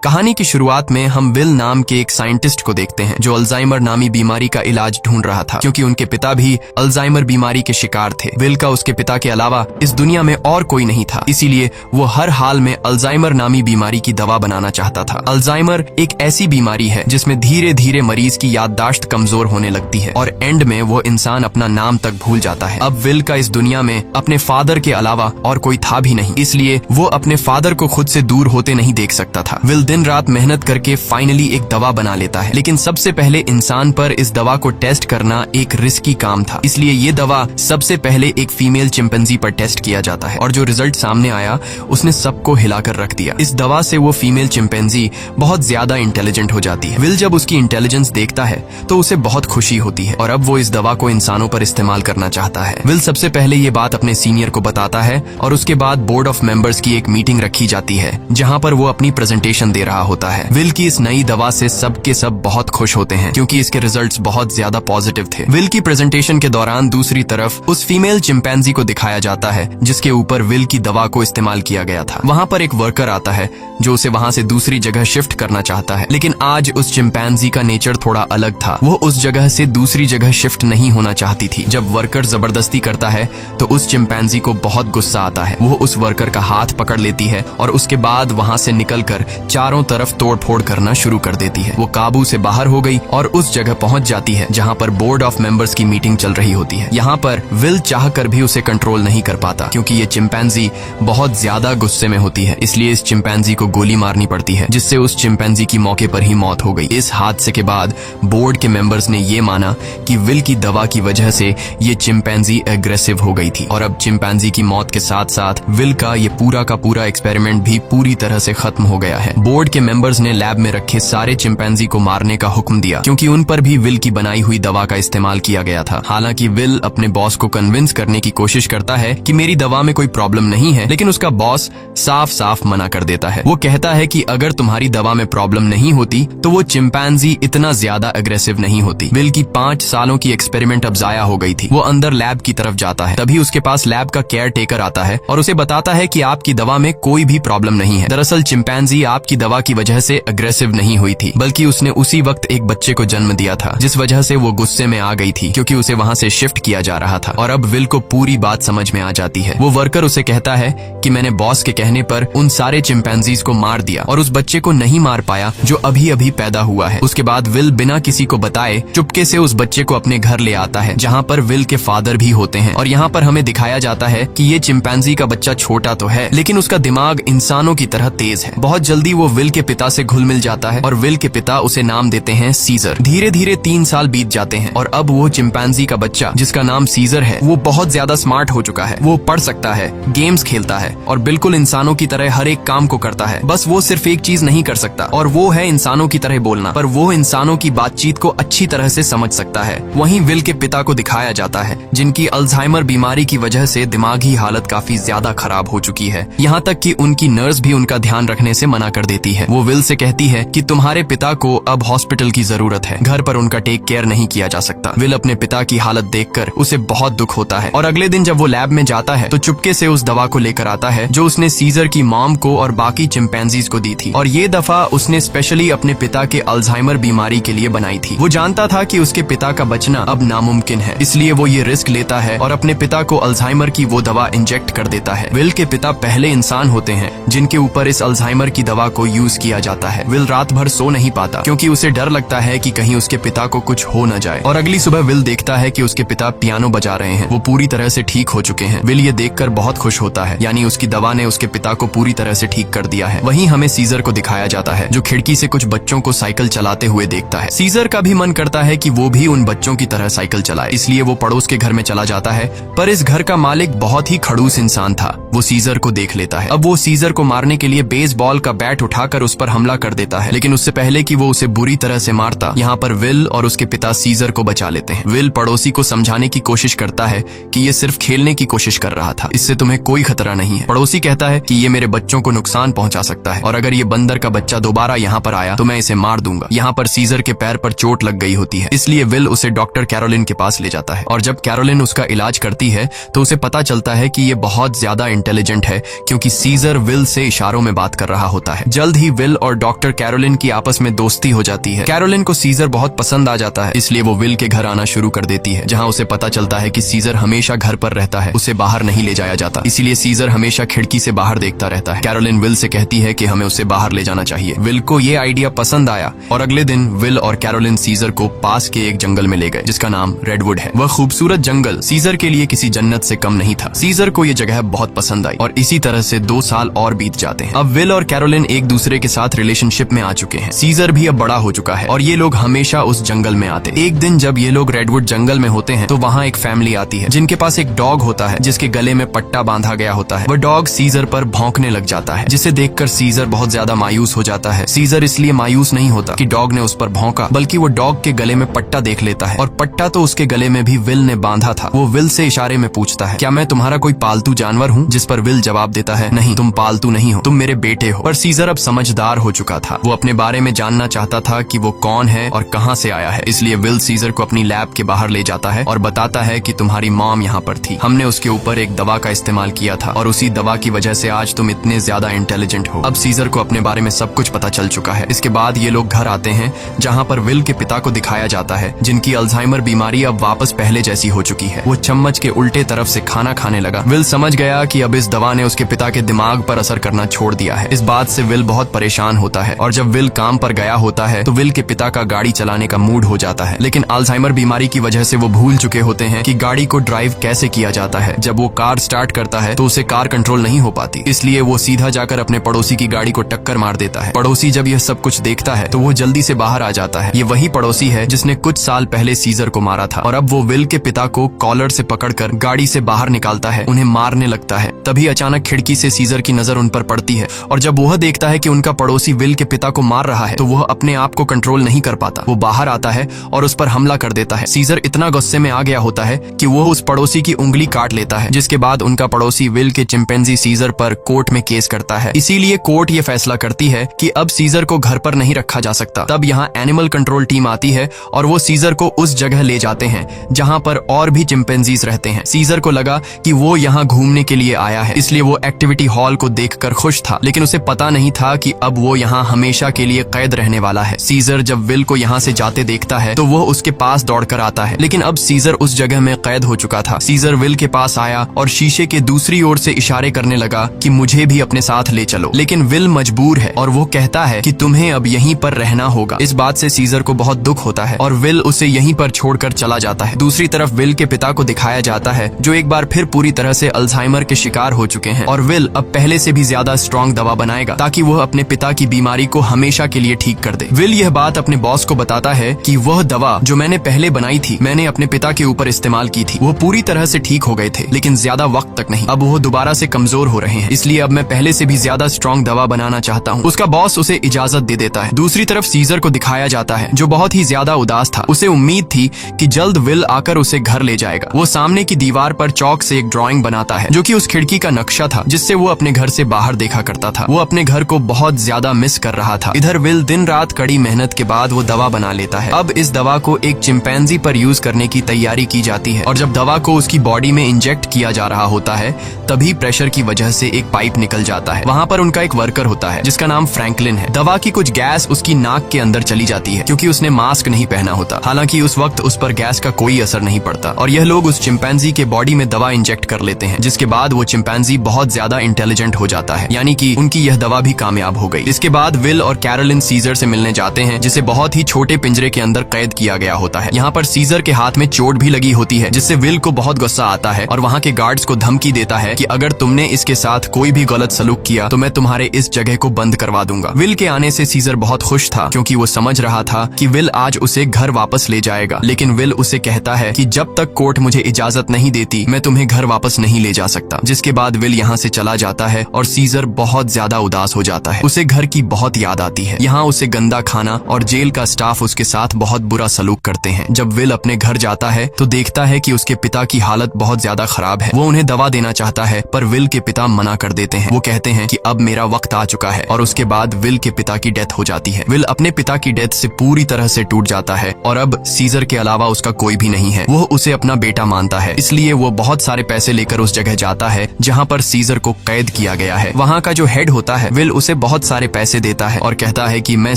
कहानी की शुरुआत में हम विल नाम के एक साइंटिस्ट को देखते हैं जो अल्जाइमर नामी बीमारी का इलाज ढूंढ रहा था, क्योंकि उनके पिता भी अल्जाइमर बीमारी के शिकार थे। विल का उसके पिता के अलावा इस दुनिया में और कोई नहीं था, इसीलिए वो हर हाल में अल्जाइमर नामी बीमारी की दवा बनाना चाहता था। अल्जाइमर एक ऐसी बीमारी है जिसमें धीरे धीरे मरीज की याददाश्त कमजोर होने लगती है और एंड में वो इंसान अपना नाम तक भूल जाता है। अब विल का इस दुनिया में अपने फादर के अलावा और कोई था भी नहीं, इसलिए वो अपने फादर को खुद से दूर होते नहीं देख सकता था। विल दिन रात मेहनत करके फाइनली एक दवा बना लेता है, लेकिन सबसे पहले इंसान पर इस दवा को टेस्ट करना एक रिस्की काम था, इसलिए ये दवा सबसे पहले एक फीमेल चिंपैंजी पर टेस्ट किया जाता है और जो रिजल्ट सामने आया उसने सबको हिलाकर रख दिया। इस दवा से वो फीमेल चिंपैंजी बहुत ज्यादा इंटेलिजेंट हो जाती है। विल जब उसकी इंटेलिजेंस देखता है तो उसे बहुत खुशी होती है और अब वो इस दवा को इंसानों पर इस्तेमाल करना चाहता है। विल सबसे पहले ये बात अपने सीनियर को बताता है और उसके बाद बोर्ड ऑफ मेंबर्स की एक मीटिंग रखी जाती है जहाँ पर वो अपनी प्रेजेंटेशन दे रहा होता है। विल की इस नई दवा से सब के सब बहुत खुश होते हैं क्योंकि इसके रिजल्ट्स बहुत ज्यादा पॉजिटिव थे। विल की प्रेजेंटेशन के दौरान दूसरी तरफ उस फीमेल चिंपैंजी को दिखाया जाता है जिसके ऊपर विल की दवा को इस्तेमाल किया गया था। वहाँ पर एक वर्कर आता है जो उसे वहाँ से दूसरी जगह शिफ्ट करना चाहता है, लेकिन आज उस चिंपैंजी का नेचर थोड़ा अलग था। वो उस जगह से दूसरी जगह शिफ्ट नहीं होना चाहती थी। जब वर्कर जबरदस्ती करता है तो उस चिंपैंजी को बहुत गुस्सा आता है। वो उस वर्कर का हाथ पकड़ लेती है और उसके बाद वहाँ से निकलकर चारों तरफ तोड़फोड़ करना शुरू कर देती है। वो काबू से बाहर हो गई और उस जगह पहुंच जाती है जहां पर बोर्ड ऑफ मेंबर्स की मीटिंग चल रही होती है। यहाँ पर विल चाहकर भी उसे कंट्रोल नहीं कर पाता क्योंकि ये चिंपैंजी बहुत ज्यादा गुस्से में होती है, इसलिए इस चिंपैंजी को गोली मारनी पड़ती है जिससे उस चिंपैंजी की मौके पर ही मौत हो गई। इस हादसे के बाद बोर्ड के मेंबर्स ने ये माना कि विल की दवा की वजह से ये चिंपैंजी एग्रेसिव हो गई थी और अब चिंपैंजी की मौत के साथ साथ विल का ये पूरा का पूरा एक्सपेरिमेंट भी पूरी तरह से खत्म हो गया है। बोर्ड के मेंबर्स ने लैब में रखे सारे चिंपैंजी को मारने का हुक्म दिया क्योंकि उन पर भी विल की बनाई हुई दवा का इस्तेमाल किया गया था। हालांकि विल अपने बॉस को कन्विंस करने की कोशिश करता है कि मेरी दवा में कोई प्रॉब्लम नहीं है, लेकिन उसका बॉस साफ साफ मना कर देता है। वो कहता है कि अगर तुम्हारी दवा में प्रॉब्लम नहीं होती तो वो चिंपैंजी इतना ज्यादा अग्रेसिव नहीं होती। विल की 5 सालों की एक्सपेरिमेंट अब जाया हो गई थी। वो अंदर लैब की तरफ जाता है, तभी उसके पास लैब का केयर टेकर आता है और उसे बताता है कि आपकी दवा में कोई भी प्रॉब्लम नहीं है। दरअसल चिंपैंजी आपकी दवा की वजह से अग्रेसिव नहीं हुई थी, बल्कि उसने उसी वक्त एक बच्चे को जन्म दिया था जिस वजह से वो गुस्से में आ गई थी क्योंकि उसे वहाँ से शिफ्ट किया जा रहा था। और अब विल को पूरी बात समझ में आ जाती है। वो वर्कर उसे कहता है कि मैंने बॉस के कहने पर उन सारे चिंपैंजीज को मार दिया और उस बच्चे को नहीं मार पाया जो अभी अभी पैदा हुआ है। उसके बाद विल बिना किसी को बताए चुपके से उस बच्चे को अपने घर ले आता है जहाँ पर विल के फादर भी होते हैं। और यहाँ पर हमें दिखाया जाता है कि ये चिंपैंजी का बच्चा छोटा तो है लेकिन उसका दिमाग इंसानों की तरह तेज है। बहुत जल्दी वो विल के पिता से घुल मिल जाता है और विल के पिता उसे नाम देते हैं सीजर। धीरे धीरे 3 साल बीत जाते हैं और अब वो चिंपैंजी का बच्चा जिसका नाम सीजर है वो बहुत ज्यादा स्मार्ट हो चुका है। वो पढ़ सकता है, गेम्स खेलता है और बिल्कुल इंसानों की तरह हर एक काम को करता है। बस वो सिर्फ एक चीज नहीं कर सकता और वो है इंसानों की तरह बोलना, पर वो इंसानों की बातचीत को अच्छी तरह से समझ सकता है। वहीं विल के पिता को दिखाया जाता है जिनकी अल्जाइमर बीमारी की वजह से दिमागी हालत काफी ज्यादा खराब हो चुकी है, यहाँ तक कि उनकी नर्स भी उनका ध्यान रखने से मना कर देती है। वो विल से कहती है कि तुम्हारे पिता को अब हॉस्पिटल की जरूरत है, घर पर उनका टेक केयर नहीं किया जा सकता। विल अपने पिता की हालत देखकर उसे बहुत दुख होता है और अगले दिन जब वो लैब में जाता है तो चुपके से उस दवा को लेकर आता है जो उसने सीजर की मॉम को और बाकी चिंपैंजीज को दी थी और ये दफा उसने स्पेशली अपने पिता के अल्जाइमर बीमारी के लिए बनाई थी। वो जानता था कि उसके पिता का बचना अब नामुमकिन है, इसलिए वो ये रिस्क लेता है और अपने पिता को अल्जाइमर की वो दवा इंजेक्ट कर देता है। विल के पिता पहले इंसान होते हैं जिनके ऊपर इस अल्जाइमर की दवा को यूज किया जाता है। विल रात भर सो नहीं पाता क्योंकि उसे डर लगता है कि कहीं उसके पिता को कुछ हो न जाए और अगली सुबह विल देखता है कि उसके पिता पियानो बजा रहे हैं। वो पूरी तरह से ठीक हो चुके हैं। विल ये देखकर बहुत खुश होता है, यानी उसकी दवा ने उसके पिता को पूरी तरह से ठीक कर दिया है। वहीं हमें सीजर को दिखाया जाता है जो खिड़की से कुछ बच्चों को साइकिल चलाते हुए देखता है। सीजर का भी मन करता है कि वो भी उन बच्चों की तरह साइकिल चलाए, इसलिए वो पड़ोस के घर में चला जाता है, पर इस घर का मालिक बहुत ही खड़ूस इंसान था। वो सीजर को देख लेता है। अब वो सीजर को मारने के लिए बेसबॉल का बैट उठाकर उस पर हमला कर देता है, लेकिन उससे पहले कि वो उसे बुरी तरह से मारता, यहाँ पर विल और उसके पिता सीजर को बचा लेते हैं। विल पड़ोसी को समझाने की कोशिश करता है कि ये सिर्फ खेलने की कोशिश कर रहा था, इससे तुम्हें कोई खतरा नहीं है। पड़ोसी कहता है कि ये मेरे बच्चों को नुकसान पहुंचा सकता है और अगर ये बंदर का बच्चा दोबारा यहाँ पर आया तो मैं इसे मार दूंगा। यहाँ पर सीजर के पैर पर चोट लग गई होती है, इसलिए विल उसे डॉक्टर कैरोलिन के पास ले जाता है और जब कैरोलिन उसका इलाज करती है तो उसे पता चलता है कि ये बहुत ज्यादा इंटेलिजेंट है क्योंकि सीजर विल से इशारों में बात कर रहा होता है। जल्द जल्द ही विल और डॉक्टर कैरोलिन की आपस में दोस्ती हो जाती है। कैरोलिन को सीजर बहुत पसंद आ जाता है, इसलिए वो विल के घर आना शुरू कर देती है, जहाँ उसे पता चलता है कि सीजर हमेशा घर पर रहता है, उसे बाहर नहीं ले जाया जाता, इसीलिए सीजर हमेशा खिड़की से बाहर देखता रहता है। कैरोलिन विल से कहती है कि हमें उसे बाहर ले जाना चाहिए। विल को ये आइडिया पसंद आया और अगले दिन विल और कैरोलिन सीजर को पास के एक जंगल में ले गए, जिसका नाम रेडवुड है। वह खूबसूरत जंगल सीजर के लिए किसी जन्नत से कम नहीं था। सीजर को ये जगह बहुत पसंद आई और इसी तरह से 2 साल और बीत जाते हैं। अब विल और कैरोलिन एक दूसरे के साथ रिलेशनशिप में आ चुके हैं। सीजर भी अब बड़ा हो चुका है और ये लोग हमेशा उस जंगल में आते। एक दिन जब ये लोग रेडवुड जंगल में होते हैं तो वहाँ एक फैमिली आती है, जिनके पास एक डॉग होता है, जिसके गले में पट्टा बांधा गया होता है। वह डॉग सीजर पर भौंकने लग जाता है, जिसे देखकर सीजर बहुत ज्यादा मायूस हो जाता है। सीजर इसलिए मायूस नहीं होता कि डॉग ने उस पर भौंका, बल्कि वो डॉग के गले में पट्टा देख लेता है, और पट्टा तो उसके गले में भी विल ने बांधा था। वो विल से इशारे में पूछता है, क्या मैं तुम्हारा कोई पालतू जानवर हूँ? जिस पर विल जवाब देता है, नहीं, तुम पालतू नहीं हो, तुम मेरे बेटे हो। पर सीजर अब समझदार हो चुका था। वो अपने बारे में जानना चाहता था कि वो कौन है और कहाँ से आया है, इसलिए विल सीजर को अपनी लैब के बाहर ले जाता है और बताता है कि तुम्हारी मॉम यहाँ पर थी, हमने उसके ऊपर एक दवा का इस्तेमाल किया था और उसी दवा की वजह से आज तुम इतने ज्यादा इंटेलिजेंट हो। अब सीजर को अपने बारे में सब कुछ पता चल चुका है। इसके बाद ये लोग घर आते हैं, जहाँ पर विल के पिता को दिखाया जाता है, जिनकी अल्जाइमर बीमारी अब वापस पहले जैसी हो चुकी है। वो चम्मच के उल्टे तरफ से खाना खाने लगा। विल समझ गया कि अब इस दवा ने उसके पिता के दिमाग पर असर करना छोड़ दिया है। इस बात से विल बहुत परेशान होता है और जब विल काम पर गया होता है तो विल के पिता का गाड़ी चलाने का मूड हो जाता है, लेकिन अल्जाइमर बीमारी की वजह से वो भूल चुके होते हैं कि गाड़ी को ड्राइव कैसे किया जाता है। जब वो कार स्टार्ट करता है तो उसे कार कंट्रोल नहीं हो पाती, इसलिए वो सीधा जाकर अपने पड़ोसी की गाड़ी को टक्कर मार देता है। पड़ोसी जब यह सब कुछ देखता है तो वो जल्दी से बाहर आ जाता है। ये वही पड़ोसी है जिसने कुछ साल पहले सीजर को मारा था और अब वो विल के पिता को कॉलर से पकड़कर गाड़ी से बाहर निकालता है, उन्हें मारने लगता है। तभी अचानक खिड़की से सीजर की नजर उन पर पड़ती है और जब वह देखता है कि उनका पड़ोसी विल के पिता को मार रहा है तो वह अपने आप को कंट्रोल नहीं कर पाता। वो बाहर आता है और उस पर हमला कर देता है। सीजर इतना गुस्से में आ गया होता है कि वो उस पड़ोसी की उंगली काट लेता है, जिसके बाद उनका पड़ोसी विल के चिंपैंजी सीजर पर कोर्ट में केस करता है। इसीलिए कोर्ट ये फैसला करती है कि अब सीजर को घर पर नहीं रखा जा सकता। तब यहाँ एनिमल कंट्रोल टीम आती है और वो सीजर को उस जगह ले जाते हैं जहाँ पर और भी चिंपैंजीज रहते हैं। सीजर को लगा कि वो यहाँ घूमने के लिए आया है, इसलिए वो एक्टिविटी हॉल को देखकर खुश था, लेकिन उसे पता नहीं था कि अब वो यहाँ हमेशा के लिए कैद रहने वाला है। सीजर जब विल को यहाँ से जाते देखता है तो वो उसके पास दौड़कर आता है, लेकिन अब सीजर उस जगह में कैद हो चुका था। सीजर विल के पास आया और शीशे के दूसरी ओर से इशारे करने लगा कि मुझे भी अपने साथ ले चलो, लेकिन विल मजबूर है और वो कहता है कि तुम्हें अब यहीं पर रहना होगा। इस बात से सीजर को बहुत दुख होता है और विल उसे यहीं पर छोड़कर चला जाता है। दूसरी तरफ विल के पिता को दिखाया जाता है, जो एक बार फिर पूरी तरह से अल्जाइमर के शिकार हो चुके हैं और विल अब पहले से भी ज्यादा स्ट्रॉन्ग दवा बनाएगा ताकि वह अपने पिता की बीमारी को हमेशा के लिए ठीक कर दे। विल यह बात अपने बॉस को बताता है कि वह दवा जो मैंने पहले बनाई थी, मैंने अपने पिता के ऊपर इस्तेमाल की थी। वो पूरी तरह से ठीक हो गए थे, लेकिन ज्यादा वक्त तक नहीं। अब वो दोबारा से कमजोर हो रहे हैं, इसलिए अब मैं पहले से भी ज्यादा स्ट्रॉन्ग दवा बनाना चाहता हूँ। उसका बॉस उसे इजाजत दे देता है। दूसरी तरफ सीजर को दिखाया जाता है, जो बहुत ही ज्यादा उदास था। उसे उम्मीद थी कि जल्द विल आकर उसे घर ले जाएगा। वो सामने की दीवार पर चौक से एक ड्राइंग बनाता है, जो कि उस खिड़की का नक्शा था जिससे वो अपने घर से बाहर देखा करता था। वो अपने घर को बहुत ज्यादा मिस कर रहा था। इधर विल दिन रात कड़ी मेहनत के बाद वो दवा बना लेता है। अब इस दवा को एक चिंपैंजी पर यूज करने की तैयारी की जाती है और जब दवा को उसकी बॉडी में इंजेक्ट किया जा रहा होता है तभी प्रेशर की वजह से एक पाइप निकल जाता है। वहाँ पर उनका एक वर्कर होता है जिसका नाम फ्रैंकलिन है। दवा की कुछ गैस उसकी नाक के अंदर चली जाती है क्योंकि उसने मास्क नहीं पहना होता। हालांकि उस वक्त उस पर गैस का कोई असर नहीं पड़ता और यह लोग उस चिंपैंजी के बॉडी में दवा इंजेक्ट कर लेते हैं, जिसके बाद वो चिंपैंजी बहुत ज्यादा इंटेलिजेंट हो जाता है, यानी कि उनकी यह दवा भी कामयाब हो गई। इसके बाद विल और कैरोलिन सीजर से मिलने जाते हैं, जिसे बहुत ही छोटे पिंजरे के अंदर कैद किया गया होता है। यहाँ पर सीजर के हाथ में चोट भी लगी होती है, जिससे विल को बहुत गुस्सा आता है और वहाँ के गार्ड्स को धमकी देता है कि अगर तुमने इसके साथ कोई भी गलत सलूक किया तो मैं तुम्हारे इस जगह को बंद करवा दूंगा। विल के आने से सीजर बहुत खुश था क्योंकि वो समझ रहा था कि विल आज उसे घर वापस ले जाएगा, लेकिन विल उसे कहता है कि जब तक कोर्ट मुझे इजाजत नहीं देती मैं तुम्हें घर वापस नहीं ले जा सकता। जिसके बाद विल यहाँ से चला जाता है और सीजर बहुत ज्यादा उदास हो जाता है। उसे घर की बहुत याद आती है। यहाँ उसे गंदा खाना और जेल का स्टाफ उसके साथ बहुत बुरा सलूक करते हैं। जब विल अपने घर जाता है तो देखता है कि उसके पिता की हालत बहुत ज्यादा खराब है। वो उन्हें दवा देना चाहता है, पर विल के पिता मना कर देते हैं। वो कहते हैं कि अब मेरा वक्त आ चुका है, और उसके बाद विल के पिता की डेथ हो जाती है। विल अपने पिता की डेथ से पूरी तरह से टूट जाता है और अब सीजर के अलावा उसका कोई भी नहीं है। वो उसे अपना बेटा मानता है, इसलिए वो बहुत सारे पैसे लेकर उस जगह जाता है जहाँ पर सीजर को कैद किया गया है। वहाँ का जो हेड होता है विल उसे बहुत सारे पैसे देता है और कहता है कि मैं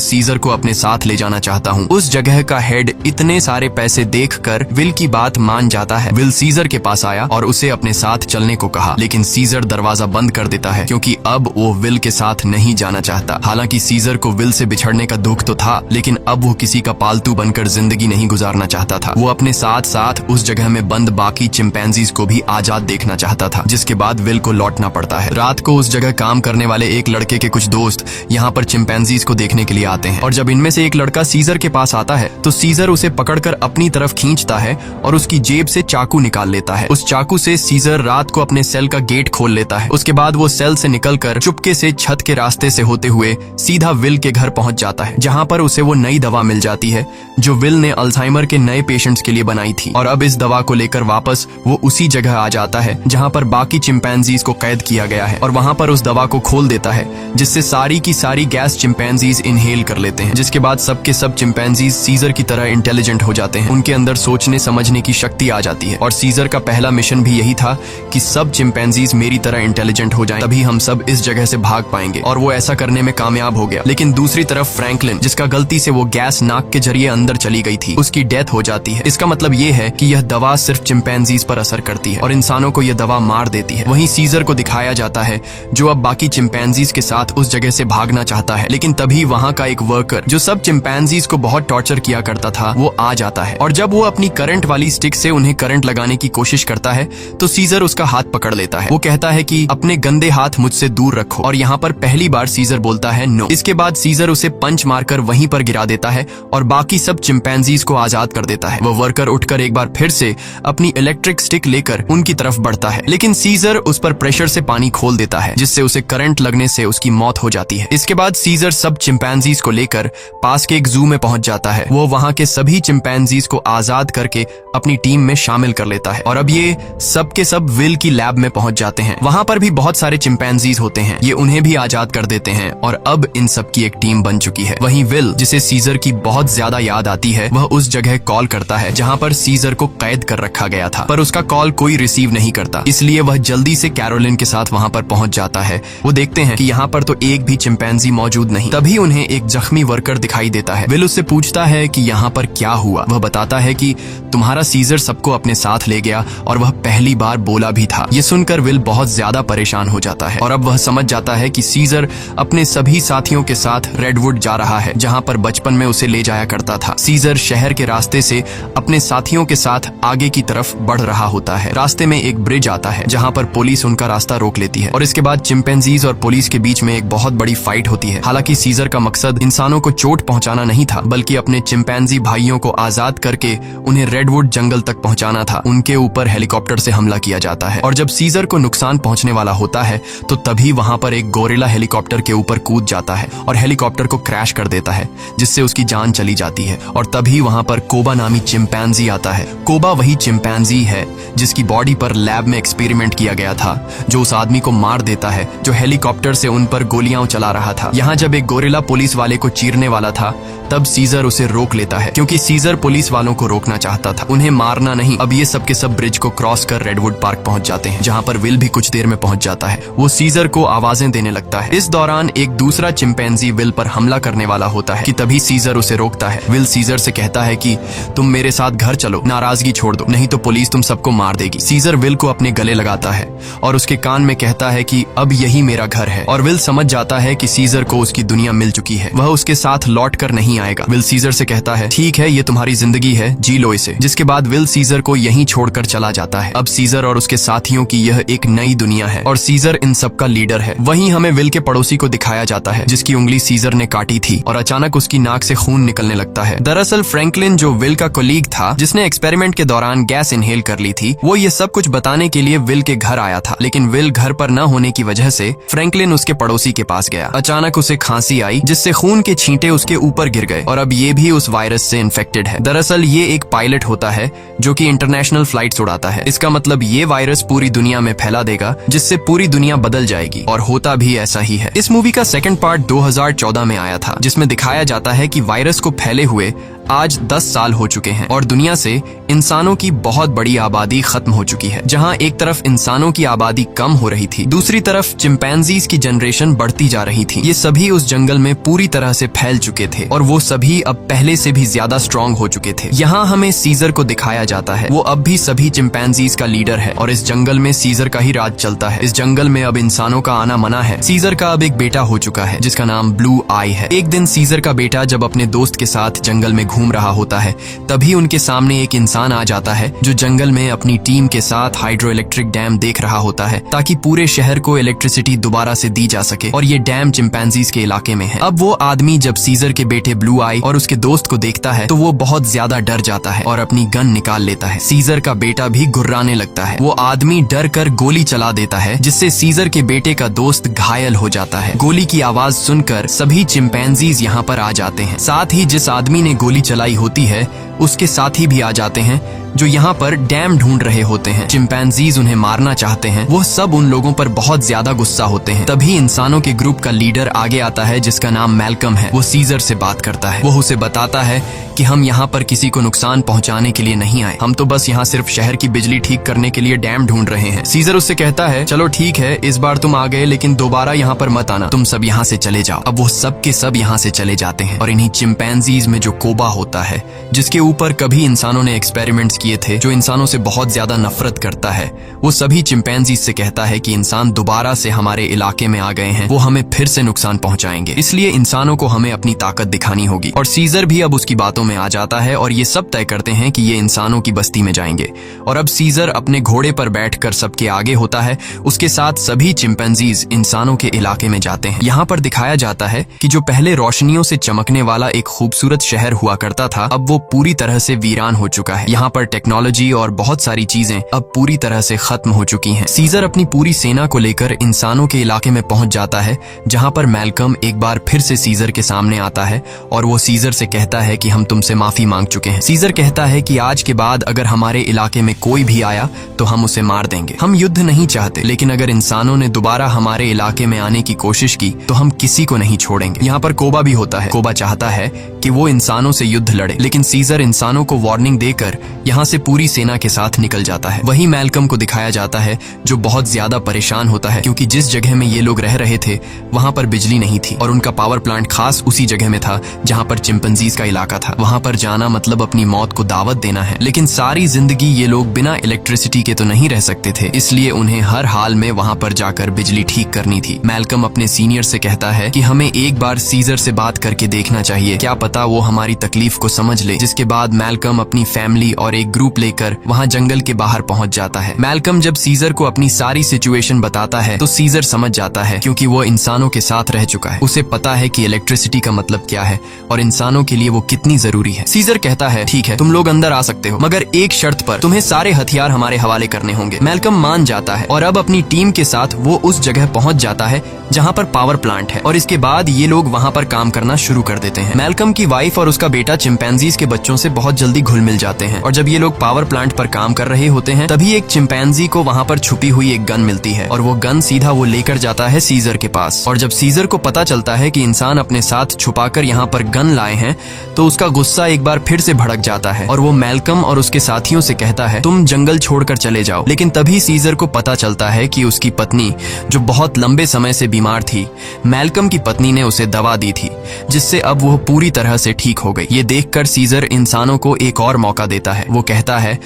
सीजर को अपने साथ ले जाना चाहता हूँ। उस जगह का हेड इतने सारे पैसे देखकर विल की बात मान जाता है। विल सीजर के पास आया और उसे अपने साथ चलने को कहा, लेकिन सीजर दरवाजा बंद कर देता है क्योंकि अब वो विल के साथ नहीं जाना चाहता। हालांकि सीजर को विल से बिछड़ने का दुख तो था, लेकिन अब वो किसी का पालतू बनकर जिंदगी नहीं गुजारना चाहता था। वो अपने साथ साथ उस जगह में बंद बाकी चिंपैंजीज को भी आजाद देखना चाहता था, जिसके बाद विल को लौटना पड़ता है। रात को उस जगह काम करने वाले एक लड़के के कुछ दोस्त यहाँ पर चिंपैंजीज को देखने के लिए आते हैं, और जब इनमें से एक लड़का सीजर के पास आता है तो सीजर उसे पकड़कर अपनी तरफ खींचता है और उसकी जेब से चाकू निकाल लेता है। उस चाकू से सीजर रात को अपने सेल का गेट खोल लेता है। उसके बाद वो सेल से निकलकर चुपके से छत के रास्ते से होते हुए सीधा विल के घर पहुंच जाता है, जहां पर उसे वो नई दवा मिल जाती है जो विल ने अल्जाइमर के नए पेशेंट्स के लिए बनाई थी। और अब इस दवा को लेकर वापस वो उसी जगह आ जाता है जहां पर बाकी चिंपैंजीज को कैद किया गया है, और वहां पर उस दवा को खोल देता है जिससे सारी की सारी गैस चिंपैंजीज इनहेल कर लेते हैं, जिसके बाद सबके सब चिंपैंजीज सीजर की तरह इंटेलिजेंट हो जाते हैं। उनके अंदर सोचने समझने की शक्ति आ जाती है, और सीजर का पहला मिशन भी यही था कि सब चिंपैंजीज मेरी तरह इंटेलिजेंट हो जाएं, तभी हम सब इस जगह से भाग पाएंगे। और वो ऐसा करने में कामयाब हो गया। लेकिन दूसरी तरफ फ्रैंकलिन, जिसका गलती से वो गैस नाक के जरिए अंदर चली गई थी, उसकी डेथ हो जाती है। इसका मतलब ये है कि यह दवा सिर्फ चिंपैंजीज पर असर करती है और इंसानों को यह दवा मार देती है। वहीं सीजर को दिखाया जाता है जो अब बाकी चिंपैंजीज के साथ उस जगह से भागना चाहता है, लेकिन तभी वहाँ का एक वर्कर जो सब चिंपैंजीज को बहुत टॉर्चर किया करता था वो आ जाता है, और जब वो अपनी करंट वाली स्टिक से उन्हें करंट लगाने की कोशिश करता है तो सीजर उसका हाथ पकड़ लेता है। वो कहता है कि अपने गंदे हाथ मुझसे दूर रखो, और यहाँ पर पहली बार सीजर बोलता है नो। इसके बाद सीजर उसे पंच मारकर वहीं पर गिरा देता है और बाकी सब चिंपैंजीज को आजाद कर देता है। वो वर्कर उठकर एक बार फिर से अपनी इलेक्ट्रिक स्टिक लेकर उनकी तरफ बढ़ता है, लेकिन सीजर उस पर प्रेशर से पानी खोल देता है जिससे उसे करंट लगने से उसकी मौत हो जाती है। इसके बाद सीजर सब चिंपैंजीज को लेकर पास के एक जू में पहुंच जाता है। वो वहां के सभी चिंपैंजीज को आजाद करके अपनी टीम में शामिल कर लेता है, और अब ये सब के सब विल की लैब में पहुंच जाते हैं। वहां पर भी बहुत सारे चिंपैंजीज होते हैं, ये उन्हें भी आजाद कर देते हैं, और अब इन सब की एक टीम बन चुकी है। वहीं विल, जिसे सीजर की बहुत ज्यादा याद आती है, वह उस जगह कॉल करता है जहां पर सीजर को कैद कर रखा गया था, पर उसका कॉल कोई रिसीव नहीं करता, इसलिए वह जल्दी से कैरोलिन के साथ वहां पर पहुंच जाता है। वो देखते हैं कि यहाँ पर तो एक भी चिंपैंजी मौजूद नहीं। तभी उन्हें एक जख्मी वर्कर दिखाई देता है। विल उससे पूछता है कि यहाँ पर क्या हुआ। वह बताता है कि तुम्हारा सीजर सबको अपने साथ ले गया और वह पहली बार बोला भी था। ये सुनकर विल बहुत ज्यादा परेशान हो जाता है, और अब वह समझ जाता है कि सीजर अपने सभी साथियों के साथ रेडवुड जा रहा है जहाँ पर बचपन में उसे ले जाया करता था। सीजर शहर के रास्ते से अपने साथियों के साथ आगे की तरफ बढ़ रहा होता है। रास्ते में एक ब्रिज आता है जहाँ पर पुलिस उनका रास्ता रोक लेती है, और इसके बाद चिंपैंजीज और पुलिस के बीच में एक बहुत बड़ी फाइट होती है। हालांकि सीजर का मकसद इंसानों को चोट पहुंचाना नहीं था, बल्कि अपने चिंपैंजी भाइयों को आजाद करके उन्हें रेडवुड जंगल तक पहुंचाना था। उनके ऊपर हेलीकॉप्टर से हमला किया जाता है, और जब सीजर को नुकसान पहुंचने वाला होता है तो तभी वहां पर एक गोरिल्ला हेलीकॉप्टर के ऊपर कूद जाता है और हेलीकॉप्टर को क्रैश कर देता है, जिससे उसकी जान चली जाती है। और तभी वहां पर कोबा नामी चिंपैंजी आता है। कोबा वही चिंपैंजी है जिसकी बॉडी पर लैब में एक्सपेरिमेंट किया गया था, जो उस आदमी को मार देता है जो हेलीकॉप्टर से उन पर गोलियां चला रहा था। यहाँ जब एक गोरिल्ला पुलिस वाले को चीरने वाला था तब सीजर उसे रोक लेता है, क्योंकि सीजर पुलिस वालों को रोकना चाहता था, उन्हें मारना नहीं। अब ये सब के सब ब्रिज को क्रॉस कर रेडवुड पार्क पहुंच जाते हैं, जहाँ पर विल भी कुछ देर में पहुंच जाता है। वो सीजर को आवाजें देने लगता है। इस दौरान एक दूसरा चिंपैंजी विल पर हमला करने वाला होता है कि तभी सीजर उसे रोकता है। विल सीजर से कहता है कि तुम मेरे साथ घर चलो, नाराजगी छोड़ दो, नहीं तो पुलिस तुम सबको मार देगी। सीजर विल को अपने गले लगाता है और उसके कान में कहता है कि अब यही मेरा घर है, और विल समझ जाता है कि सीजर को उसकी दुनिया मिल चुकी है, वह उसके साथ लौट कर नहीं आएगा। विल सीजर से कहता है ठीक है, ये तुम्हारी जिंदगी है, जी लो इसे। जिसके बाद विल सीजर को यहीं छोड़कर चला जाता है। अब सीजर और उसके साथियों की यह एक नई दुनिया है और सीजर इन सब का लीडर है। वहीं हमें विल के पड़ोसी को दिखाया जाता है जिसकी उंगली सीजर ने काटी थी और अचानक उसकी नाक से खून निकलने लगता है। दरअसल फ्रैंकलिन, जो विल का कोलीग था जिसने एक्सपेरिमेंट के दौरान गैस इनहेल कर ली थी, वो ये सब कुछ बताने के लिए विल के घर आया था, लेकिन विल घर पर न होने की वजह से फ्रैंकलिन उसके पड़ोसी के पास गया। अचानक उसे खांसी आई जिससे खून के छींटे उसके ऊपर गिर गए और अब ये भी उस वायरस से इन्फेक्टेड है। दरअसल ये एक पायलट होता है जो कि इंटरनेशनल फ्लाइट्स उड़ाता है। इसका मतलब ये वायरस पूरी दुनिया में फैला देगा, जिससे पूरी दुनिया बदल जाएगी। और होता भी ऐसा ही है। इस मूवी का सेकंड पार्ट 2014 में आया था, जिसमें दिखाया जाता है कि वायरस को फैले हुए आज 10 साल हो चुके हैं और दुनिया से इंसानों की बहुत बड़ी आबादी खत्म हो चुकी है। जहां एक तरफ इंसानों की आबादी कम हो रही थी, दूसरी तरफ चिंपैंजीज की जनरेशन बढ़ती जा रही थी। ये सभी उस जंगल में पूरी तरह से फैल चुके थे और वो सभी अब पहले से भी ज्यादा स्ट्रांग हो चुके थे। यहाँ हमें सीजर को दिखाया जाता है। वो अब भी सभी चिंपैंजीज का लीडर है और इस जंगल में सीजर का ही राज चलता है। इस जंगल में अब इंसानों का आना मना है। सीजर का अब एक बेटा हो चुका है जिसका नाम ब्लू आई है। एक दिन सीजर का बेटा जब अपने दोस्त के साथ जंगल में घूम रहा होता है, तभी उनके सामने एक इंसान आ जाता है जो जंगल में अपनी टीम के साथ हाइड्रो इलेक्ट्रिक डैम देख रहा होता है ताकि पूरे शहर को इलेक्ट्रिसिटी दोबारा से दी जा सके। और ये डैम चिंपैंजीज के इलाके में है। अब वो आदमी जब सीजर के बेटे ब्लू आई और उसके दोस्त को देखता है तो वो बहुत ज्यादा डर जाता है और अपनी गन निकाल लेता है। सीजर का बेटा भी घुर्राने लगता है। वो आदमी डर कर गोली चला देता है, जिससे सीजर के बेटे का दोस्त घायल हो जाता है। गोली की आवाज सुनकर सभी चिंपैंजीज यहाँ पर आ जाते हैं। साथ ही जिस आदमी ने गोली चलाई होती है उसके साथी भी आ जाते हैं जो यहाँ पर डैम ढूंढ रहे होते हैं। चिंपैंजीज उन्हें मारना चाहते हैं। वो सब उन लोगों पर बहुत ज्यादा गुस्सा होते हैं। तभी इंसानों के ग्रुप का लीडर आगे आता है जिसका नाम मैल्कम है। वो सीजर से बात करता है। वो उसे बताता है कि हम यहाँ पर किसी को नुकसान पहुँचाने के लिए नहीं आए, हम तो बस यहाँ सिर्फ शहर की बिजली ठीक करने के लिए डैम ढूंढ रहे हैं। सीजर उससे कहता है, चलो ठीक है, इस बार तुम आ गए, लेकिन दोबारा यहाँ पर मत आना, तुम सब यहाँ से चले जाओ। अब वो सब के सब यहाँ से चले जाते हैं और इन्हीं चिंपैंजीज में जो कोबा होता है, जिसके ऊपर कभी इंसानों ने एक्सपेरिमेंट्स किए थे, जो इंसानों से बहुत ज्यादा नफरत करता है, वो सभी चिंपैंजीज से कहता है कि इंसान दोबारा से हमारे इलाके में आ गए हैं, वो हमें फिर से नुकसान पहुंचाएंगे, इसलिए इंसानों को हमें अपनी ताकत दिखानी होगी। और सीजर भी अब उसकी बातों में आ जाता है और ये सब तय करते हैं कि ये इंसानों की बस्ती में जाएंगे। और अब सीजर अपने घोड़े पर बैठकर सबके आगे होता है। उसके साथ सभी चिंपैंजीज इंसानों के इलाके में जाते हैं। यहाँ पर दिखाया जाता है कि जो पहले रोशनियों से चमकने वाला एक खूबसूरत शहर हुआ करता था, अब वो पूरी तरह से वीरान हो चुका है। यहाँ पर टेक्नोलॉजी और बहुत सारी चीजें अब पूरी तरह से खत्म हो चुकी हैं। सीजर अपनी पूरी सेना को लेकर इंसानों के इलाके में पहुंच जाता है, जहां पर मैल्कम एक बार फिर से सीजर के सामने आता है और वो सीजर से कहता है कि हम तुमसे माफी मांग चुके हैं। सीजर कहता है कि आज के बाद अगर हमारे इलाके में कोई भी आया तो हम उसे मार देंगे। हम युद्ध नहीं चाहते, लेकिन अगर इंसानों ने दोबारा हमारे इलाके में आने की कोशिश की तो हम किसी को नहीं छोड़ेंगे। यहाँ पर कोबा भी होता है। कोबा चाहता है कि वो इंसानों से युद्ध लड़े, लेकिन सीजर इंसानों को वार्निंग देकर यहाँ से पूरी सेना के साथ निकल जाता है। वही मैल्कम को दिखाया जाता है जो बहुत ज्यादा परेशान होता है, क्योंकि जिस जगह में ये लोग रह रहे थे वहां पर बिजली नहीं थी और उनका पावर प्लांट खास उसी जगह में था जहां पर चिंपैंजीज का इलाका था। वहां पर जाना मतलब अपनी मौत को दावत देना है। लेकिन सारी जिंदगी ये लोग बिना इलेक्ट्रिसिटी के तो नहीं रह सकते थे, इसलिए उन्हें हर हाल में वहां पर जाकर बिजली ठीक करनी थी। मैल्कम अपने सीनियर से कहता है कि हमें एक बार सीजर से बात करके देखना चाहिए, क्या पता वो हमारी तकलीफ को समझ ले। जिसके बाद मैल्कम अपनी फैमिली और एक ग्रुप लेकर वहां जंगल के बाहर पहुंच जाता है। मैल्कम जब सीजर को अपनी सारी सिचुएशन बताता है तो सीजर समझ जाता है, क्योंकि वो इंसानों के साथ रह चुका है। उसे पता है कि इलेक्ट्रिसिटी का मतलब क्या है और इंसानों के लिए वो कितनी जरूरी है। सीजर कहता है, ठीक है, तुम लोग अंदर आ सकते हो, मगर एक शर्त पर, तुम्हें सारे हथियार हमारे हवाले करने होंगे। मैल्कम मान जाता है और अब अपनी टीम के साथ वो उस जगह पहुंच जाता है जहां पर पावर प्लांट है और इसके बाद ये लोग वहां पर काम करना शुरू कर देते हैं। मैल्कम की वाइफ और उसका बेटा चिंपैंजीज के बच्चों से बहुत जल्दी घुल मिल जाते हैं और जब ये लोग पावर प्लांट पर काम कर रहे होते हैं तभी एक चिंपैंजी को वहां पर छुपी हुई एक गन मिलती है और वो गन सीधा वो लेकर जाता है सीजर के पास। और जब सीजर को पता चलता है कि इंसान अपने साथ छुपाकर यहाँ पर गन लाए हैं तो उसका गुस्सा एक बार फिर से भड़क जाता है और वो मैल्कम और उसके साथियों से कहता है, तुम जंगल छोड़कर चले जाओ। लेकिन तभी सीजर को पता चलता है कि उसकी पत्नी, जो बहुत लंबे समय से बीमार थी, मैल्कम की पत्नी ने उसे दवा दी थी, जिससे अब वो पूरी तरह से ठीक हो गई। ये देखकर सीजर इंसानों को एक और मौका देता है। वो कहता है,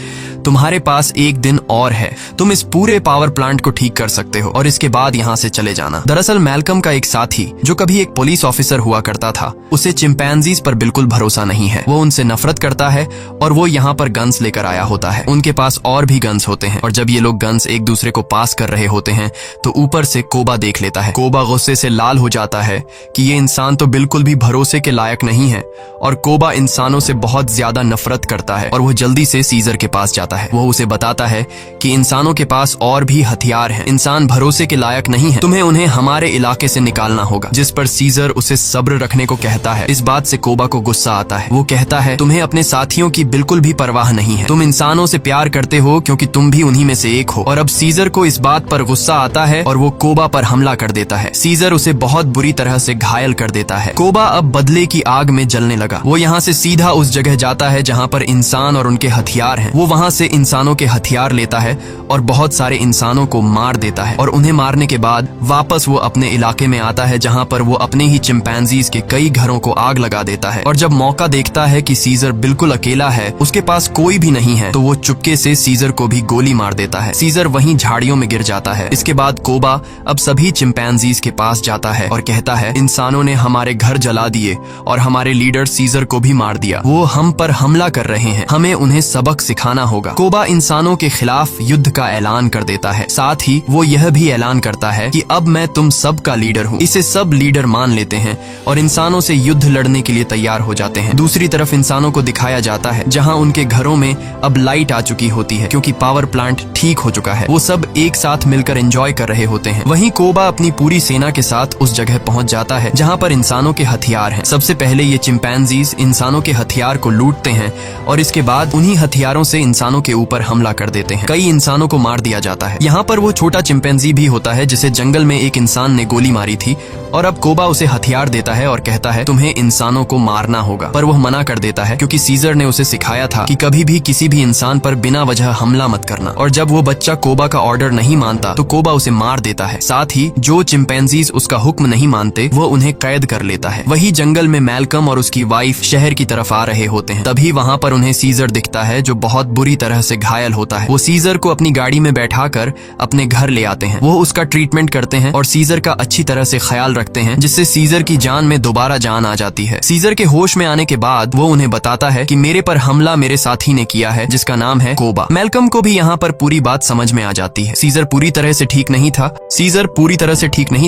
तुम्हारे पास एक दिन और है, तुम इस पूरे पावर प्लांट को ठीक कर सकते हो और इसके बाद यहाँ से चले जाना। दरअसल मैल्कम का एक साथी, जो कभी एक पुलिस ऑफिसर हुआ करता था, उसे चिंपैंजीज पर बिल्कुल भरोसा नहीं है। वो उनसे नफरत करता है और वो यहाँ पर गन्स लेकर आया होता है। उनके पास और भी गन्स होते हैं और जब ये लोग गन्स एक दूसरे को पास कर रहे होते हैं तो ऊपर से कोबा देख लेता है। कोबा गुस्से से लाल हो जाता है कि ये इंसान तो बिल्कुल भी भरोसे के लायक नहीं है और कोबा इंसानों से बहुत ज्यादा नफरत करता है और वो जल्दी से सीजर के पास जाता है। वो उसे बताता है कि इंसानों के पास और भी हथियार हैं, इंसान भरोसे के लायक नहीं है, तुम्हें उन्हें हमारे इलाके से निकालना होगा। जिस पर सीजर उसे सब्र रखने को कहता है। इस बात से कोबा को गुस्सा आता है। वो कहता है, तुम्हें अपने साथियों की बिल्कुल भी परवाह नहीं है, तुम इंसानों से प्यार करते हो क्योंकि तुम भी उन्हीं में से एक हो। और अब सीजर को इस बात पर गुस्सा आता है और वो कोबा पर हमला कर देता है। सीजर उसे बहुत बुरी तरह से घायल कर देता है। कोबा अब बदले की आग में जलने लगा। वो यहाँ से सीधा उस जगह जाता है जहाँ पर इंसान और उनके हथियार हैं। वो वहाँ से इंसानों के हथियार लेता है और बहुत सारे इंसानों को मार देता है। और उन्हें मारने के बाद वापस वो अपने इलाके में आता है जहाँ पर वो अपने ही चिंपैंजीज के कई घरों को आग लगा देता है। और जब मौका देखता है कि सीजर बिल्कुल अकेला है, उसके पास कोई भी नहीं है, तो वो चुपके से सीजर को भी गोली मार देता है। सीजर वहीं झाड़ियों में गिर जाता है। इसके बाद कोबा अब सभी चिंपैंजीज के पास जाता है और कहता है, इंसानों ने हमारे घर जला दिए और हमारे लीडर सीजर को भी मार दिया। वो हम पर हमला कर रहे हैं, हमें उन्हें सबक सिखाना होगा। कोबा इंसानों के खिलाफ युद्ध का ऐलान कर देता है। साथ ही वो यह भी ऐलान करता है कि अब मैं तुम सब का लीडर हूँ। इसे सब लीडर मान लेते हैं और इंसानों से युद्ध लड़ने के लिए तैयार हो जाते हैं। दूसरी तरफ इंसानों को दिखाया जाता है जहाँ उनके घरों में अब लाइट आ चुकी होती है क्योंकि पावर प्लांट ठीक हो चुका है। वो सब एक साथ मिलकर एंजॉय कर रहे होते हैं। वहीं कोबा अपनी पूरी सेना के साथ उस जगह पहुंच जाता है जहाँ पर इंसानों के हथियार हैं। सबसे पहले ये चिंपैंजीज इंसानों के हथियार को लूटते हैं और इसके बाद उन्हीं हथियारों से इंसानों के ऊपर हमला कर देते हैं। कई इंसानों को मार दिया जाता है। यहाँ पर वो छोटा चिंपैंजी भी होता है जिसे जंगल में एक इंसान ने गोली मारी थी और अब कोबा उसे हथियार देता है और कहता है, तुम्हें इंसानों को मारना होगा। पर वह मना कर देता है क्योंकि सीजर ने उसे सिखाया था कि कभी भी किसी भी इंसान पर बिना वजह हमला मत करना। और जब वो बच्चा कोबा का ऑर्डर नहीं मानता तो कोबा उसे मार देता है। साथ ही जो चिंपैंजीज उसका हुक्म नहीं मानते वो उन्हें कैद कर लेता है। वही जंगल में मैल्कम और उसकी वाइफ शहर की तरफ आ रहे होते हैं। तभी वहाँ पर उन्हें सीजर दिखता है जो बहुत बुरी तरह से घायल होता है। वो सीजर को अपनी गाड़ी में बैठाकर अपने घर ले आते हैं। वो उसका ट्रीटमेंट करते हैं और सीजर का अच्छी तरह से ख्याल रखते हैं जिससे सीजर की जान में दोबारा जान आ जाती है। सीजर के होश में आने के बाद वो उन्हें बताता है कि मेरे पर हमला मेरे साथी ने किया है जिसका नाम है कोबा। मैल्कम को भी यहाँ पर पूरी बात समझ में आ जाती है। सीजर पूरी तरह से ठीक नहीं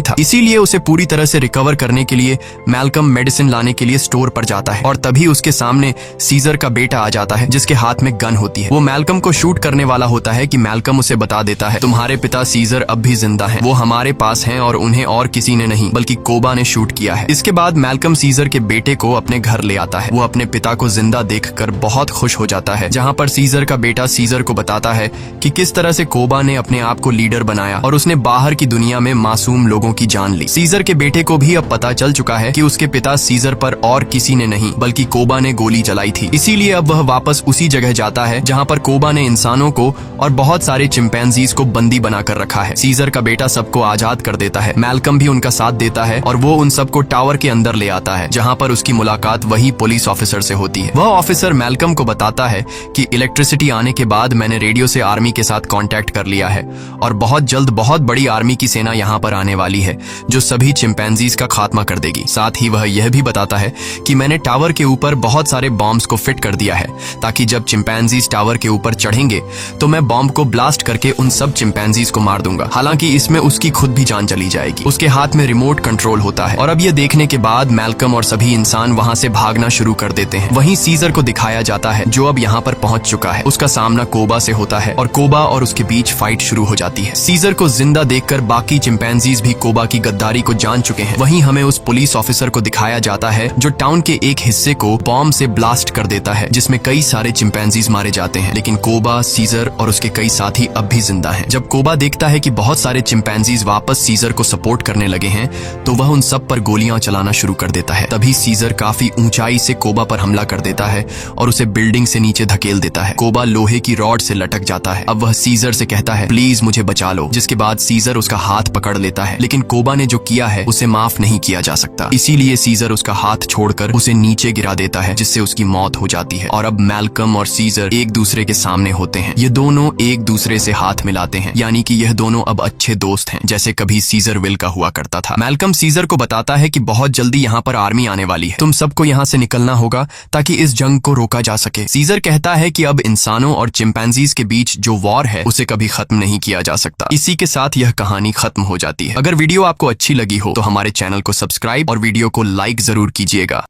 था, इसीलिए उसे पूरी तरह से रिकवर करने के लिए मैल्कम मेडिसिन लाने के लिए स्टोर पर जाता है और तभी उसके सामने सीजर का बेटा आ जाता है जिसके हाथ में गन होती है। वो मैल्कम को शूट करने वाला होता है कि मैल्कम उसे बता देता है, तुम्हारे पिता सीजर अब भी जिंदा हैं, वो हमारे पास हैं और उन्हें और किसी ने नहीं बल्कि कोबा ने शूट किया है। इसके बाद मैल्कम सीजर के बेटे को अपने घर ले आता है। वो अपने पिता को जिंदा देखकर बहुत खुश हो जाता है, जहाँ पर सीजर का बेटा सीजर को बताता है कि किस तरह से कोबा ने अपने आप को लीडर बनाया और उसने बाहर की दुनिया में मासूम लोगों की जान ली। सीजर के बेटे को भी अब पता चल चुका है कि उसके पिता सीजर पर और किसी ने नहीं बल्कि कोबा ने गोली चलाई थी। इसीलिए अब वह वापस उसी जगह जाता है जहाँ पर कोबा ने इंसानों को और बहुत सारे चिंपैंजीज को बंदी बनाकर रखा है। सीजर का बेटा सबको आजाद कर देता है। मैल्कम भी उनका साथ देता है और वो उन सबको टावर के अंदर ले आता है जहाँ पर उसकी मुलाकात वही पुलिस ऑफिसर से होती है। वह ऑफिसर मैल्कम को बताता है कि इलेक्ट्रिसिटी आने के बाद मैंने रेडियो से आर्मी के साथ कांटेक्ट कर लिया है और बहुत जल्द बहुत बड़ी आर्मी की सेना यहाँ पर आने वाली है जो सभी चिंपैंजीज का खात्मा कर देगी। साथ ही वह यह भी बताता है कि मैंने टावर के ऊपर बहुत सारे बॉम्ब्स को फिट कर दिया है ताकि जब चिंपैंजीज टावर के ऊपर चढ़ेंगे तो मैं बॉम्ब को ब्लास्ट करके उन सब चिंपैंजीज को मार दूंगा। हालांकि इसमें उसकी खुद भी जान चली जाएगी। उसके हाथ में रिमोट कंट्रोल होता है और अब यह देखने के बाद मैल्कम और सभी इंसान वहां से भागना शुरू कर देते हैं। वहीं सीजर को दिखाया जाता है जो अब यहाँ पर पहुंच चुका है। उसका सामना कोबा से होता है और कोबा और उसके बीच फाइट शुरू हो जाती है। सीजर को जिंदा देखकर बाकी चिंपैंजीज भी कोबा की गद्दारी को जान चुके हैं। वहीं हमें उस पुलिस ऑफिसर को दिखाया जाता है जो टाउन के एक हिस्से को बॉम्ब से ब्लास्ट कर देता है जिसमें कई सारे चिंपैंजीज मारे जाते हैं, लेकिन कोबा, सीजर और उसके कई साथी अब भी जिंदा हैं। जब कोबा देखता है कि बहुत सारे चिंपैंजीज वापस सीजर को सपोर्ट करने लगे हैं तो वह उन सब पर गोलियां चलाना शुरू कर देता है। तभी सीजर काफी ऊंचाई से कोबा पर हमला कर देता है और उसे बिल्डिंग से नीचे धकेल देता है। कोबा लोहे की रॉड से लटक जाता है। अब वह सीजर से कहता है, प्लीज मुझे बचा लो, जिसके बाद सीजर उसका हाथ पकड़ लेता है, लेकिन कोबा ने जो किया है उसे माफ नहीं किया जा सकता। इसीलिए सीजर उसका हाथ छोड़कर उसे नीचे गिरा देता है जिससे उसकी मौत हो जाती है। और अब मैल्कम और सीजर एक दूसरे के सामने होते हैं। ये दोनों एक दूसरे से हाथ मिलाते हैं, यानी कि यह दोनों अब अच्छे दोस्त हैं, जैसे कभी सीजर विल का हुआ करता था। मैल्कम सीजर को बताता है कि बहुत जल्दी यहाँ पर आर्मी आने वाली है, तुम सबको यहाँ से निकलना होगा ताकि इस जंग को रोका जा सके। सीजर कहता है कि अब इंसानों और चिंपैंजीज के बीच जो वॉर है उसे कभी खत्म नहीं किया जा सकता। इसी के साथ यह कहानी खत्म हो जाती है। अगर वीडियो आपको अच्छी लगी हो तो हमारे चैनल को सब्सक्राइब और वीडियो को लाइक जरूर कीजिएगा।